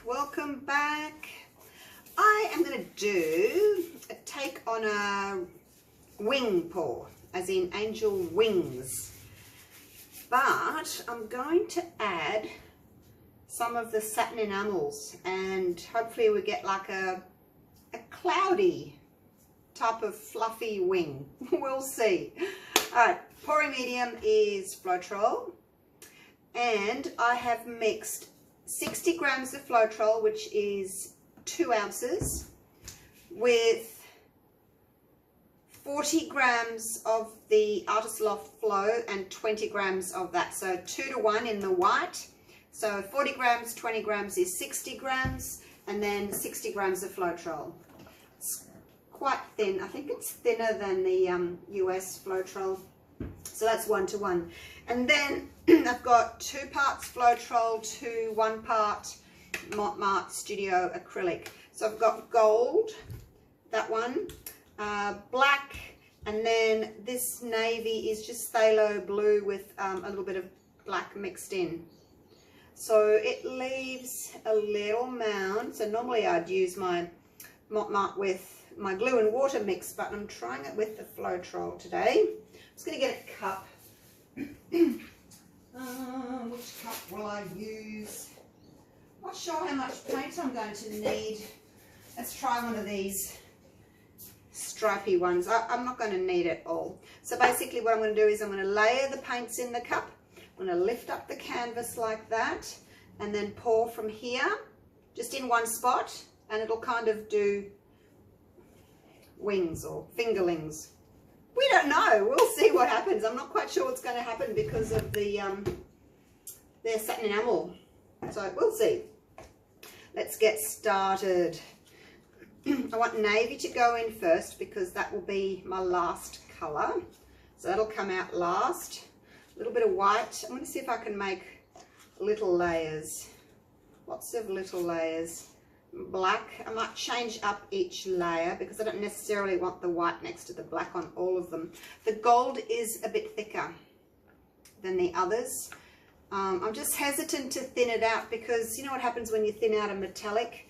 welcome back. I am going to do a take on a wing pour, as in angel wings, but I'm going to add some of the satin enamels and hopefully we get like a cloudy type of fluffy wing. We'll see. Alright, pouring medium is Floetrol, and I have mixed 60 grams of Floetrol, which is 2 ounces, with 40 grams of the Artist Loft Flow and 20 grams of that, so 2 to 1 in the white. So 40 grams, 20 grams is 60 grams, and then 60 grams of Floetrol. It's quite thin. I think it's thinner than the US Floetrol. So that's 1 to 1. And then I've got 2 parts Floetrol to 1 part Mont Marte Studio Acrylic. So I've got gold, that one, black, and then this navy is just phthalo blue with a little bit of black mixed in. So it leaves a little mound. So normally I'd use my Mont Marte with my glue and water mix, but I'm trying it with the Floetrol today. I'm just going to get a cup. Which cup will I use? Not sure how much paint I'm going to need. Let's try one of these stripy ones. I'm not going to need it all. So basically what I'm going to do is I'm going to layer the paints in the cup. I'm going to lift up the canvas like that and then pour from here, just in one spot, and it'll kind of do wings or fingerlings. We don't know. We'll see what happens. I'm not quite sure what's going to happen because of the their satin enamel. So we'll see. Let's get started. I want navy to go in first because that will be my last colour. So that'll come out last. A little bit of white. I'm going to see if I can make little layers. Lots of little layers. Black. I might change up each layer because I don't necessarily want the white next to the black on all of them. The gold is a bit thicker than the others. I'm just hesitant to thin it out because you know what happens when you thin out a metallic?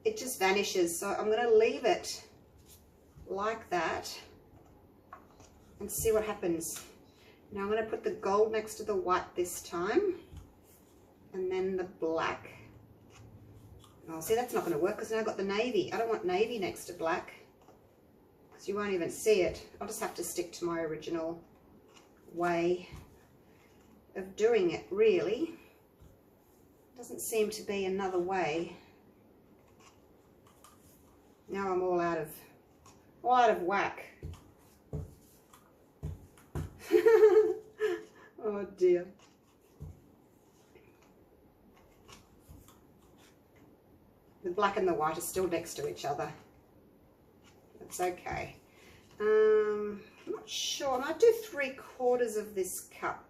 It just vanishes. So I'm going to leave it like that and see what happens. Now I'm going to put the gold next to the white this time, and then the black. Oh, see, that's not going to work because now I've got the navy. I don't want navy next to black because you won't even see it. I'll just have to stick to my original way of doing it, really. Doesn't seem to be another way. Now I'm all out of whack. Oh dear. The black and the white are still next to each other. That's okay. I'm not sure. I might do 3/4 of this cup.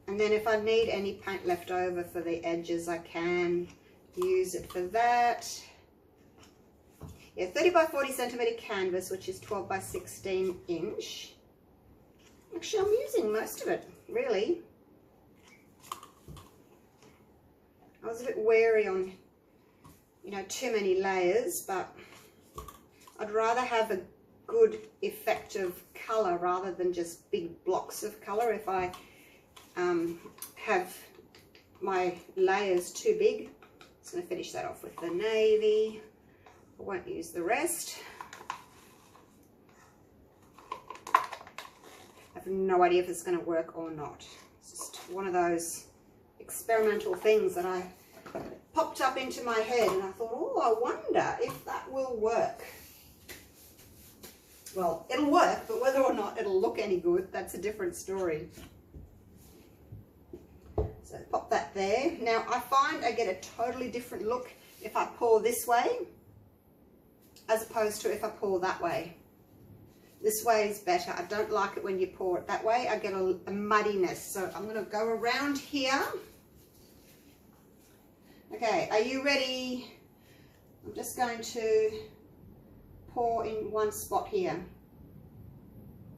And then if I need any paint left over for the edges, I can use it for that. Yeah, 30 by 40 centimeter canvas, which is 12 by 16 inch. Actually, I'm using most of it, really. I was a bit wary on, you know, too many layers, but I'd rather have a good effect of colour rather than just big blocks of colour. If I have my layers too big, I'm just going to finish that off with the navy. I won't use the rest. I have no idea if it's going to work or not. It's just one of those experimental things that I popped up into my head and I thought, oh, I wonder if that will work. Well, it'll work, but whether or not it'll look any good, that's a different story. So pop that there. Now I find I get a totally different look if I pour this way as opposed to if I pour that way. This way is better. I don't like it when you pour it that way. I get a muddiness. So I'm going to go around here. Okay, are you ready? I'm just going to pour in one spot here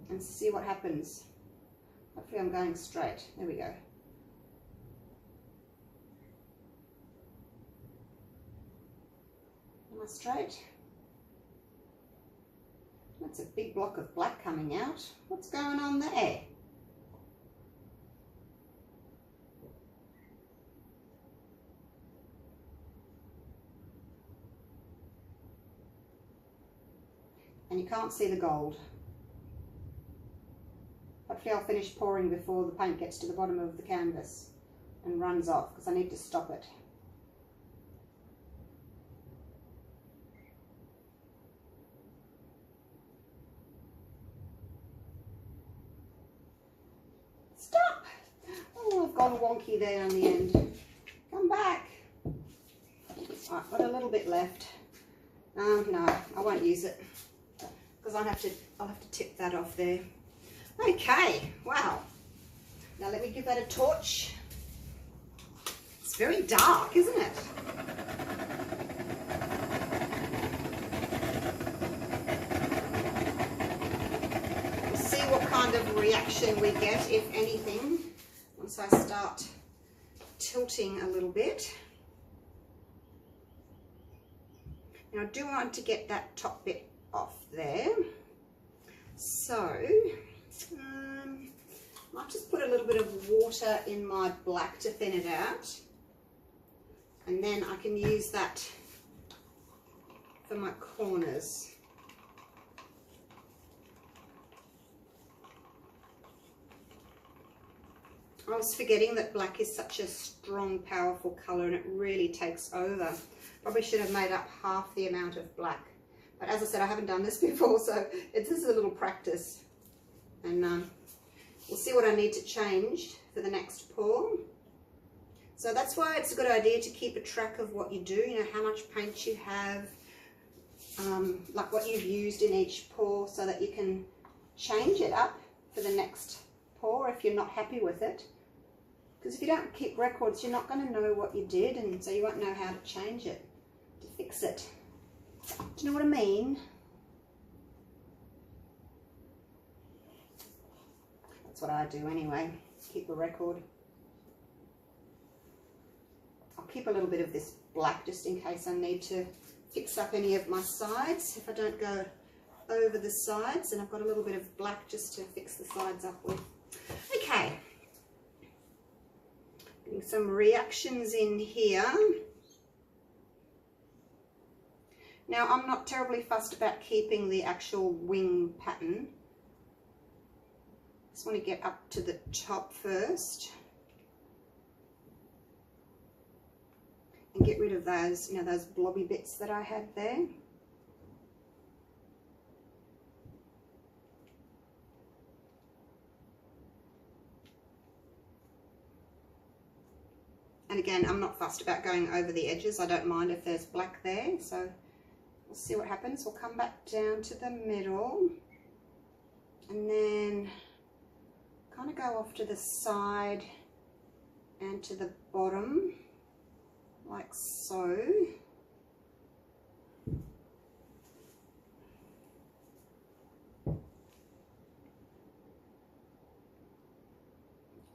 and see what happens. Hopefully I'm going straight. There we go. Nice straight. That's a big block of black coming out. What's going on there? And you can't see the gold. Hopefully I'll finish pouring before the paint gets to the bottom of the canvas and runs off, because I need to stop it. Stop! Oh, I've gone wonky there on the end. Come back. I've got a little bit left. No, I won't use it, because I'll have to tip that off there. Okay, wow. Now let me give that a torch. It's very dark, isn't it? We'll see what kind of reaction we get, if anything, once I start tilting a little bit. Now I do want to get that top bit off there. So, I'll just put a little bit of water in my black to thin it out, and then I can use that for my corners. I was forgetting that black is such a strong, powerful colour, and it really takes over. Probably should have made up half the amount of black. But as I said, I haven't done this before, so this is a little practice. And we'll see what I need to change for the next pour. So that's why it's a good idea to keep a track of what you do, you know, how much paint you have, like what you've used in each pour, so that you can change it up for the next pour if you're not happy with it. Because if you don't keep records, you're not going to know what you did, and so you won't know how to change it, to fix it. Do you know what I mean? That's what I do anyway, keep a record. I'll keep a little bit of this black just in case I need to fix up any of my sides. If I don't go over the sides, and I've got a little bit of black just to fix the sides up with. Okay, getting some reactions in here. Now, I'm not terribly fussed about keeping the actual wing pattern. Just want to get up to the top first and get rid of those, you know, those blobby bits that I had there. And again, I'm not fussed about going over the edges. I don't mind if there's black there, so we'll see what happens. We'll come back down to the middle and then kind of go off to the side and to the bottom, like so.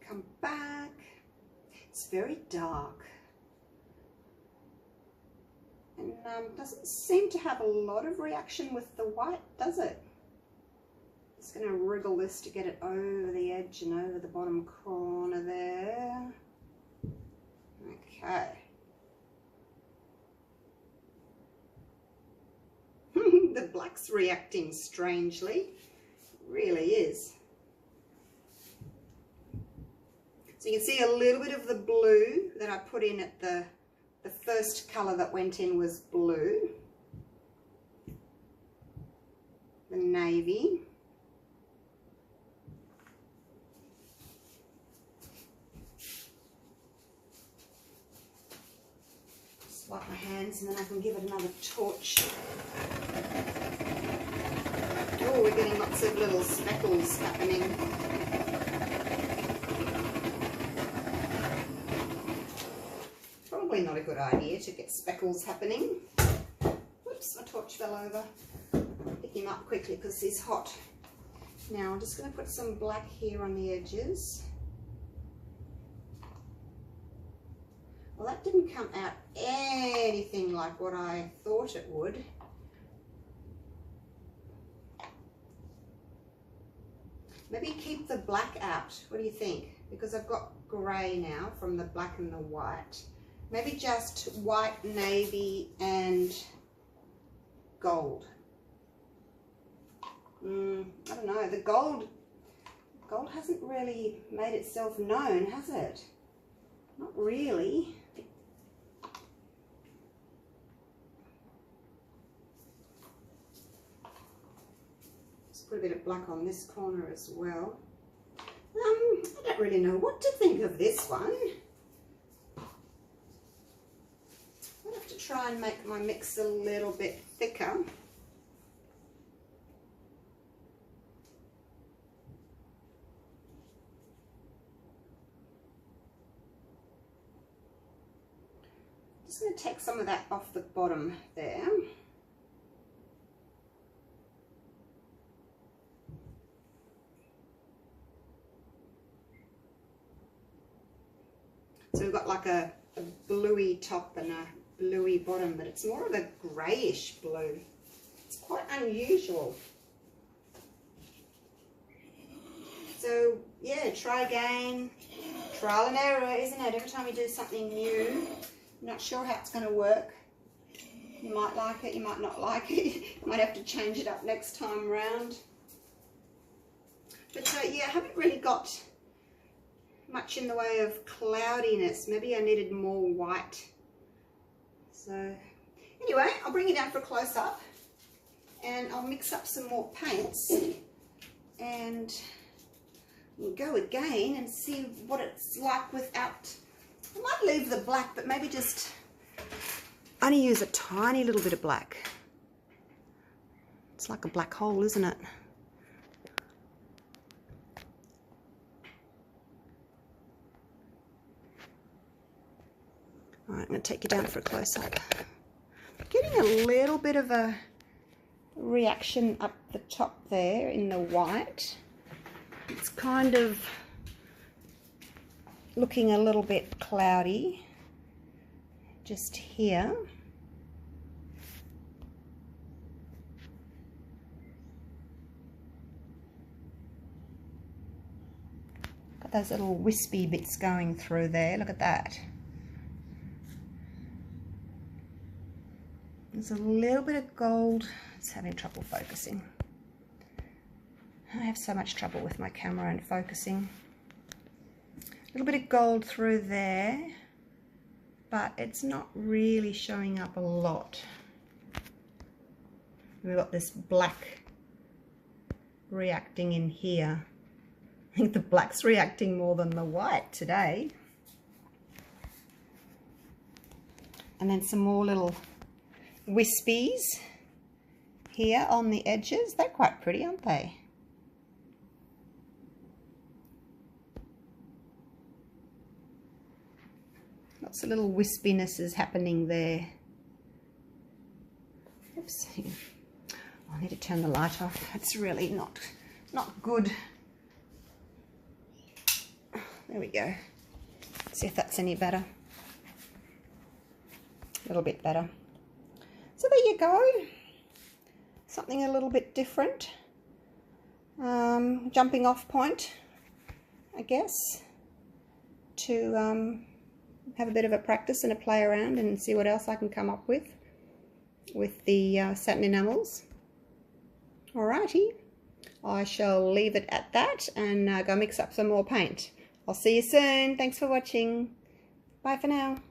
Come back. It's very dark. And doesn't seem to have a lot of reaction with the white, does it? Just going to wriggle this to get it over the edge and over the bottom corner there. Okay. The black's reacting strangely. It really is. So you can see a little bit of the blue that I put in at the first colour that went in was blue. The navy. Just wipe my hands and then I can give it another torch. Oh, we're getting lots of little speckles happening. Probably not a good idea to get speckles happening. Whoops, my torch fell over. Pick him up quickly because he's hot. Now I'm just going to put some black here on the edges. Well, that didn't come out anything like what I thought it would. Maybe keep the black out. What do you think? Because I've got grey now from the black and the white. Maybe just white, navy, and gold. I don't know. The gold hasn't really made itself known, has it? Not really. Just put a bit of black on this corner as well. I don't really know what to think of this one. I'll have to try and make my mix a little bit thicker. Just going to take some of that off the bottom there. So we've got like a bluey top and a bluey bottom, but it's more of a greyish blue. It's quite unusual. So yeah, try again. Trial and error, isn't it? Every time you do something new, you're not sure how it's going to work. You might like it, you might not like it. You might have to change it up next time round. But yeah, I haven't really got much in the way of cloudiness. Maybe I needed more white. So anyway, I'll bring you down for a close-up and I'll mix up some more paints and we'll go again and see what it's like without. I might leave the black, but maybe just only use a tiny little bit of black. It's like a black hole, isn't it? Alright, I'm going to take you down for a close-up. Getting a little bit of a reaction up the top there in the white. It's kind of looking a little bit cloudy just here. Got those little wispy bits going through there. Look at that. There's a little bit of gold. It's having trouble focusing. I have so much trouble with my camera and focusing. A little bit of gold through there, but it's not really showing up a lot. We've got this black reacting in here. I think the black's reacting more than the white today. And then some more little wispies here on the edges. They're quite pretty, aren't they? Lots of little wispinesses happening there. Oops. Oh, I need to turn the light off. It's really not good. There we go. See if that's any better. A little bit better. So there you go. Something a little bit different. Jumping off point, I guess, to have a bit of a practice and a play around and see what else I can come up with the satin enamels. Alrighty, I shall leave it at that and go mix up some more paint. I'll see you soon. Thanks for watching. Bye for now.